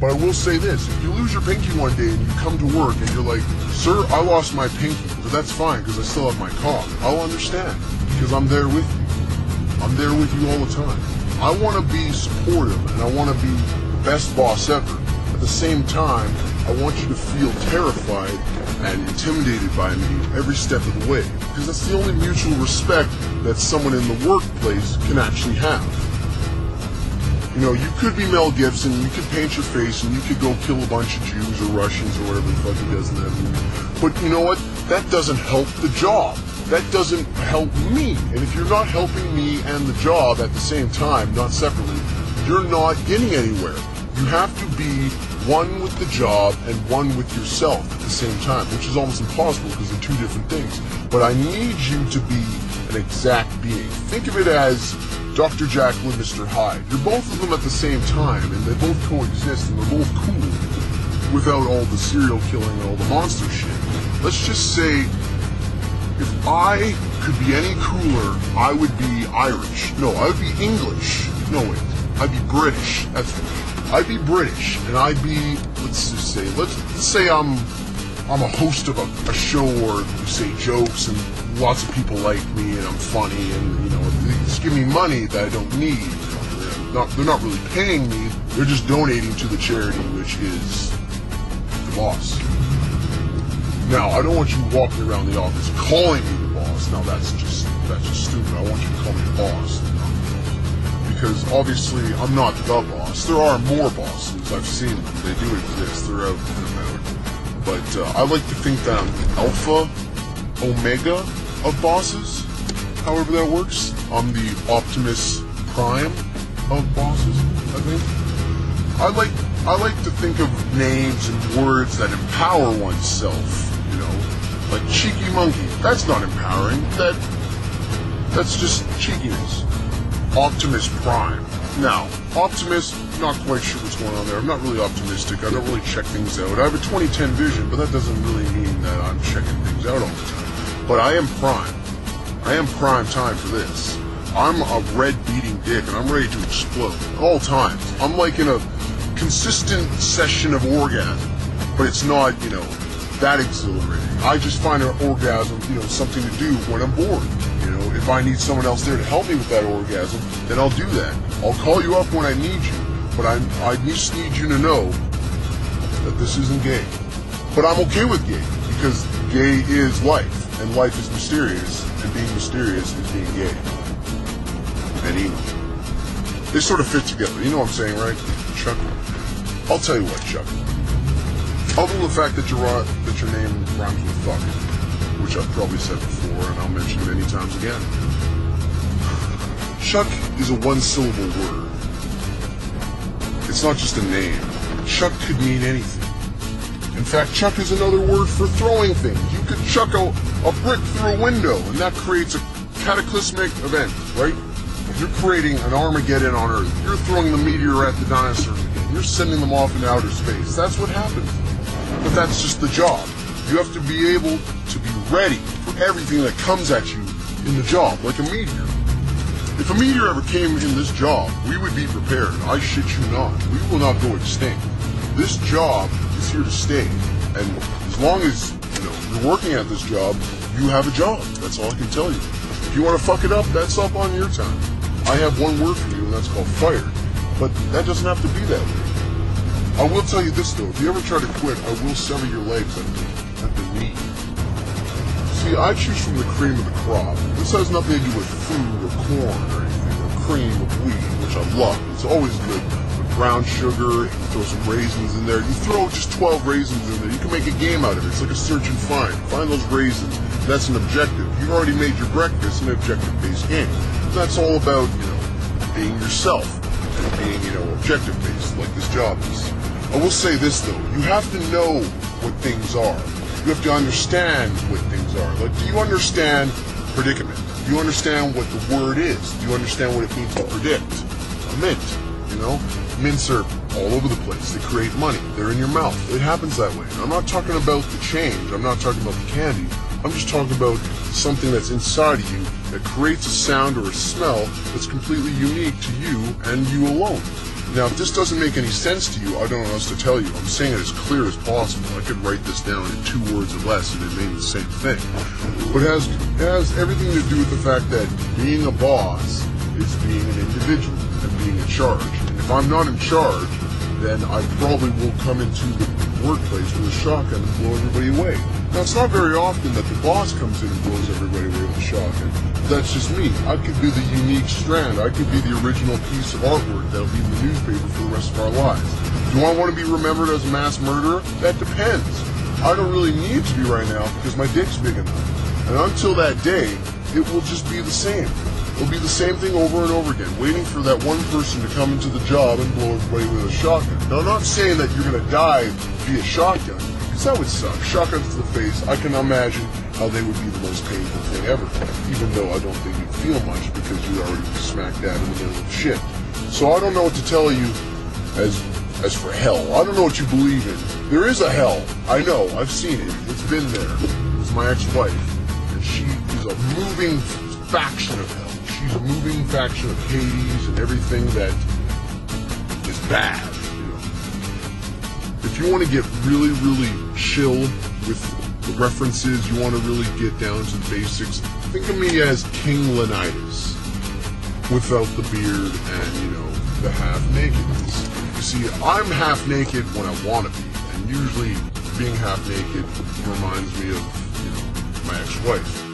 But I will say this, if you lose your pinky one day and you come to work and you're like, sir, I lost my pinky, but that's fine because I still have my cock, I'll understand because I'm there with you. I'm there with you all the time. I want to be supportive and I want to be the best boss ever. At the same time, I want you to feel terrified and intimidated by me every step of the way because that's the only mutual respect that someone in the workplace can actually have. You know, you could be Mel Gibson, you could paint your face, and you could go kill a bunch of Jews or Russians or whatever the fuck he does in that movie. But you know what? That doesn't help the job. That doesn't help me. And if you're not helping me and the job at the same time, not separately, you're not getting anywhere. You have to be one with the job and one with yourself at the same time, which is almost impossible because they're two different things. But I need you to be an exact being. Think of it as Dr. Jekyll and Mr. Hyde. You're both of them at the same time, and they both coexist, and they're both cool without all the serial killing and all the monster shit. Let's just say, if I could be any cooler, I would be Irish. No, I would be English. No, wait. I'd be British. I'd be British, and I'd be, let's say I'm a host of a show where you say jokes and lots of people like me and I'm funny and, you know, they just give me money that I don't need. They're not really paying me, they're just donating to the charity, which is the boss. Now, I don't want you walking around the office calling me the boss. Now, that's just stupid. I want you to call me the boss. Because obviously I'm not the boss. There are more bosses. I've seen them. They do exist. They're out and about. But I like to think that I'm the alpha, omega of bosses. However that works. I'm the Optimus Prime of bosses, I think. I like to think of names and words that empower oneself, you know. Like Cheeky Monkey. That's not empowering. That's just cheekiness. Optimus Prime. Now, Optimus, not quite sure what's going on there. I'm not really optimistic. I don't really check things out. I have a 2010 vision, but that doesn't really mean that I'm checking things out all the time. But I am Prime. I am prime time for this. I'm a red beating dick and I'm ready to explode at all times. I'm like in a consistent session of orgasm, but it's not, you know, that exhilarating. I just find an orgasm, you know, something to do when I'm bored. You know, if I need someone else there to help me with that orgasm, then I'll do that. I'll call you up when I need you, but I just need you to know that this isn't gay. But I'm okay with gay, because gay is life, and life is mysterious, and being mysterious is being gay. And evil. They sort of fit together, you know what I'm saying, right? Chuck? I'll tell you what, Chuck. Other than the fact that your name rhymes with fuck, which I've probably said before and I'll mention many times again. Chuck is a one-syllable word. It's not just a name. Chuck could mean anything. In fact, chuck is another word for throwing things. You could chuck a brick through a window and that creates a cataclysmic event, right? You're creating an Armageddon on Earth. You're throwing the meteor at the dinosaurs again. You're sending them off into outer space. That's what happens. But that's just the job. You have to be able to be ready for everything that comes at you in the job, like a meteor. If a meteor ever came in this job, we would be prepared. I shit you not. We will not go extinct. This job is here to stay. And as long as, you know, you're working at this job, you have a job. That's all I can tell you. If you want to fuck it up, that's up on your time. I have one word for you, and that's called fired. But that doesn't have to be that way. I will tell you this, though. If you ever try to quit, I will sever your legs at the knee. See, I choose from the cream of the crop. This has nothing to do with food or corn or anything, or cream of wheat, which I love. It's always good. With brown sugar, you throw some raisins in there. You throw just 12 raisins in there. You can make a game out of it. It's like a search and find. Find those raisins. That's an objective. You've already made your breakfast an objective-based game. That's all about, you know, being yourself and being, you know, objective-based, like this job is. I will say this, though. You have to know what things are. You have to understand what things are. Like, do you understand predicament? Do you understand what the word is? Do you understand what it means to predict? A mint, you know? Mints are all over the place. They create money. They're in your mouth. It happens that way. I'm not talking about the change. I'm not talking about the candy. I'm just talking about something that's inside of you that creates a sound or a smell that's completely unique to you and you alone. Now, if this doesn't make any sense to you, I don't know what else to tell you. I'm saying it as clear as possible. I could write this down in 2 words or less and it means the same thing. But it has everything to do with the fact that being a boss is being an individual and being in charge. And if I'm not in charge, then I probably will come into the workplace with a shotgun and blow everybody away. Now, it's not very often that the boss comes in and blows everybody away with a shotgun. That's just me. I could be the unique strand. I could be the original piece of artwork that'll be in the newspaper for the rest of our lives. Do I want to be remembered as a mass murderer? That depends. I don't really need to be right now because my dick's big enough. And until that day, it will just be the same. It'll be the same thing over and over again, waiting for that one person to come into the job and blow everybody with a shotgun. Now, I'm not saying that you're going to die via shotgun, because that would suck. Shotgun to the face, I can imagine how they would be the most painful thing ever, even though I don't think you'd feel much because you're already smack dab in the middle of shit. So I don't know what to tell you as for hell. I don't know what you believe in. There is a hell. I know. I've seen it. It's been there. It's my ex-wife, and she is a moving faction of hell. She's a moving faction of Hades and everything that is bad, you know. If you want to get really, really chill with the references, you want to really get down to the basics, think of me as King Leonidas without the beard and, you know, the half-nakedness. You see, I'm half-naked when I want to be, and usually being half-naked reminds me of, you know, my ex-wife.